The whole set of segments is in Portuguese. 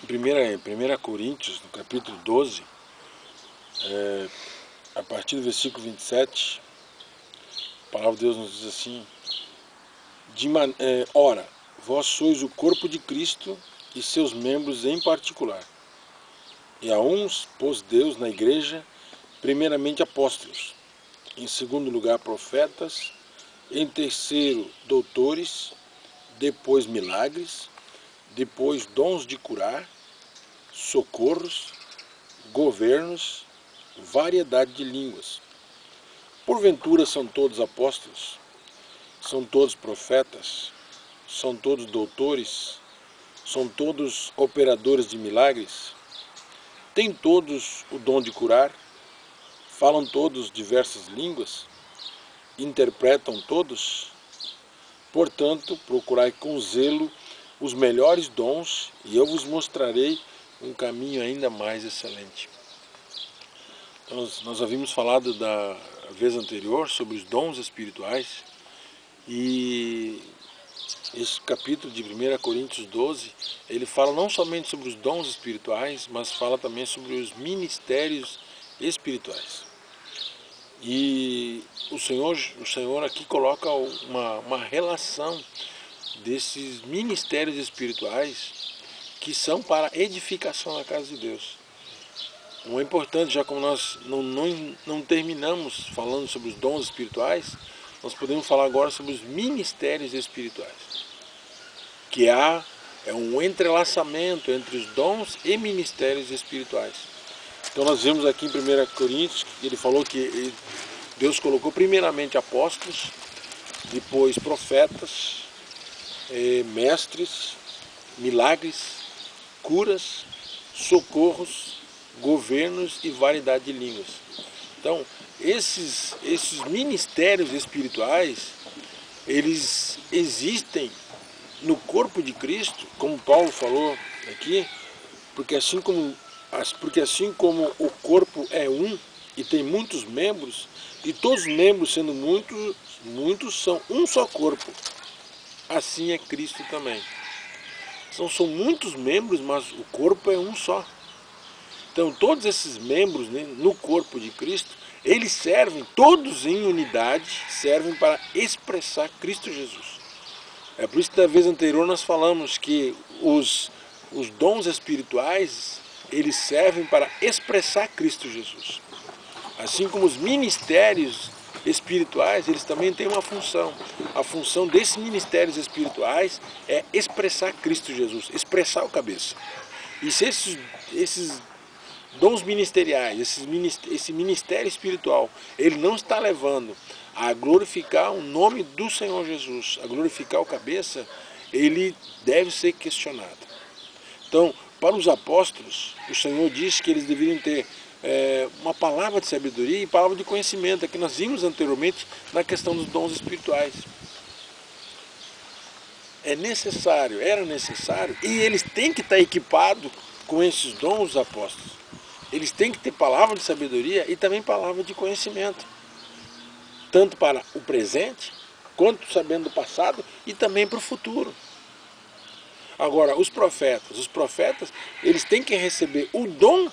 Em 1 Coríntios, no capítulo 12, a partir do versículo 27, a palavra de Deus nos diz assim: Ora, vós sois o corpo de Cristo e seus membros em particular. E a uns pôs Deus na igreja, primeiramente apóstolos, em segundo lugar profetas, em terceiro doutores, depois milagres, depois dons de curar, socorros, governos, variedade de línguas. Porventura são todos apóstolos? São todos profetas? São todos doutores? São todos operadores de milagres? Têm todos o dom de curar? Falam todos diversas línguas? Interpretam todos? Portanto, procurai com zelo os melhores dons, e eu vos mostrarei um caminho ainda mais excelente. Então, nós havíamos falado da vez anterior sobre os dons espirituais, e esse capítulo de 1 Coríntios 12, ele fala não somente sobre os dons espirituais, mas fala também sobre os ministérios espirituais. E o Senhor aqui coloca uma relação desses ministérios espirituais que são para edificação na casa de Deus. Não é importante, já como nós não terminamos falando sobre os dons espirituais, nós podemos falar agora sobre os ministérios espirituais, que é um entrelaçamento entre os dons e ministérios espirituais. Então nós vemos aqui em 1 Coríntios, que ele falou que Deus colocou primeiramente apóstolos, depois profetas, mestres, milagres, curas, socorros, governos e variedade de línguas. Então, esses ministérios espirituais, eles existem no corpo de Cristo, como Paulo falou aqui, porque assim como o corpo é um e tem muitos membros, e todos os membros, sendo muitos são um só corpo, assim é Cristo também. São muitos membros, mas o corpo é um só. Então todos esses membros, né, no corpo de Cristo, eles servem, todos em unidade, servem para expressar Cristo Jesus. É por isso que da vez anterior nós falamos que os dons espirituais, eles servem para expressar Cristo Jesus. Assim como os ministérios espirituais, eles também têm uma função. A função desses ministérios espirituais é expressar Cristo Jesus, expressar o cabeça. E se esses dons ministeriais, esse ministério espiritual, ele não está levando a glorificar o nome do Senhor Jesus, a glorificar o cabeça, ele deve ser questionado. Então, para os apóstolos, o Senhor disse que eles deveriam ter uma palavra de sabedoria e palavra de conhecimento, que nós vimos anteriormente na questão dos dons espirituais. Era necessário, e eles têm que estar equipados com esses dons, os apóstolos. Eles têm que ter palavra de sabedoria e também palavra de conhecimento, tanto para o presente, quanto sabendo do passado e também para o futuro. Agora, os profetas, eles têm que receber o dom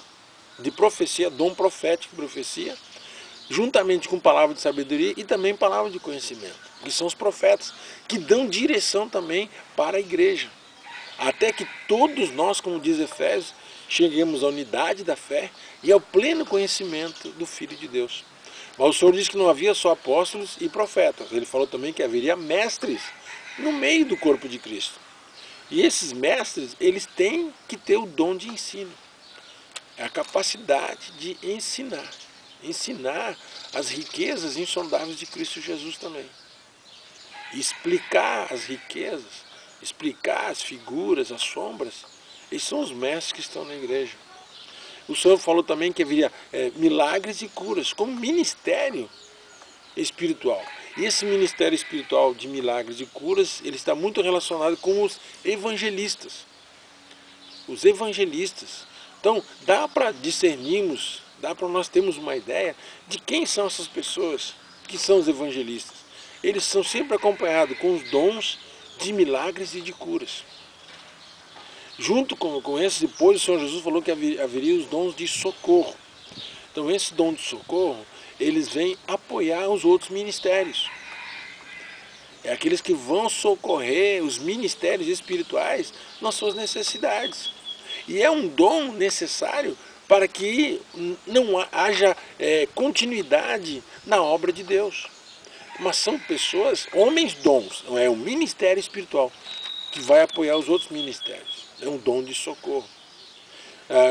de profecia, dom profético de profecia, juntamente com palavra de sabedoria e também palavra de conhecimento, que são os profetas, que dão direção também para a igreja, até que todos nós, como diz Efésios, cheguemos à unidade da fé e ao pleno conhecimento do Filho de Deus. Mas o Senhor disse que não havia só apóstolos e profetas, ele falou também que haveria mestres no meio do corpo de Cristo. E esses mestres, eles têm que ter o dom de ensino, é a capacidade de ensinar as riquezas insondáveis de Cristo Jesus também. Explicar as riquezas, explicar as figuras, as sombras, esses são os mestres que estão na igreja. O Senhor falou também que haveria milagres e curas, como ministério espiritual. E esse ministério espiritual de milagres e curas, ele está muito relacionado com os evangelistas. Os evangelistas. Então, dá para discernirmos, dá para nós termos uma ideia de quem são essas pessoas que são os evangelistas. Eles são sempre acompanhados com os dons de milagres e de curas. Junto com esses, depois o Senhor Jesus falou que haveria os dons de socorro. Então esse dom de socorro, eles vêm apoiar os outros ministérios. É aqueles que vão socorrer os ministérios espirituais nas suas necessidades. E é um dom necessário para que não haja continuidade na obra de Deus. Mas são pessoas, homens dons, não é o ministério espiritual que vai apoiar os outros ministérios. É um dom de socorro.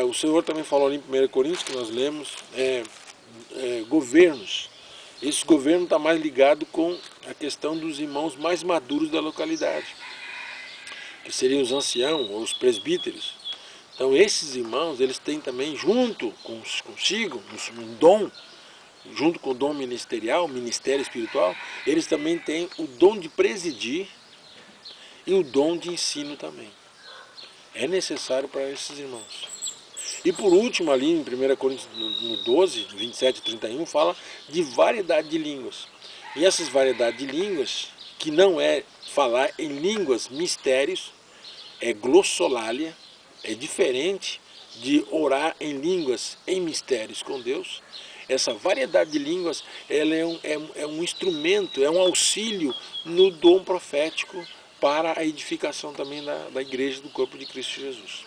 O Senhor também falou ali em 1 Coríntios, que nós lemos, governos. Esse governo está mais ligado com a questão dos irmãos mais maduros da localidade, que seriam os anciãos ou os presbíteros. Então esses irmãos, eles têm também junto consigo um dom, junto com o dom ministerial, ministério espiritual, eles também têm o dom de presidir e o dom de ensino também. É necessário para esses irmãos. E por último, ali em 1 Coríntios no 12, 27 e 31, fala de variedade de línguas. E essas variedades de línguas, que não é falar em línguas mistérios, é glossolalia, é diferente de orar em línguas em mistérios com Deus. Essa variedade de línguas, ela é um instrumento, é um auxílio no dom profético para a edificação também da igreja do corpo de Cristo Jesus.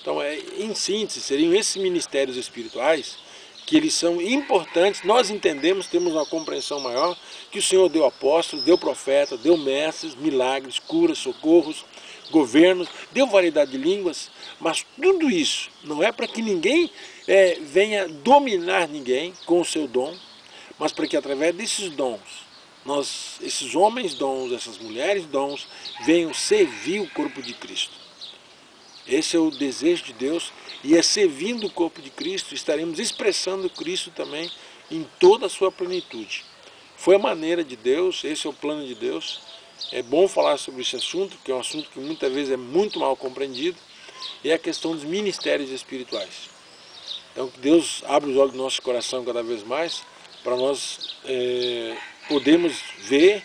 Então, em síntese, seriam esses ministérios espirituais que eles são importantes. Nós entendemos, temos uma compreensão maior, que o Senhor deu apóstolos, deu profetas, deu mestres, milagres, curas, socorros, governos, deu variedade de línguas, mas tudo isso não é para que ninguém venha dominar ninguém com o seu dom, mas para que através desses dons, esses homens dons, essas mulheres dons, venham servir o corpo de Cristo. Esse é o desejo de Deus, e é servindo o corpo de Cristo, estaremos expressando Cristo também em toda a sua plenitude. Foi a maneira de Deus, esse é o plano de Deus. É bom falar sobre esse assunto, que é um assunto que muitas vezes é muito mal compreendido, e é a questão dos ministérios espirituais. Então que Deus abra os olhos do nosso coração cada vez mais, para nós podermos ver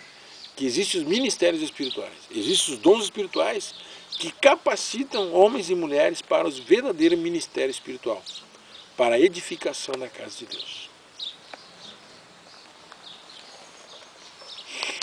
que existem os ministérios espirituais, existem os dons espirituais que capacitam homens e mulheres para os verdadeiros ministérios espirituais, para a edificação da casa de Deus.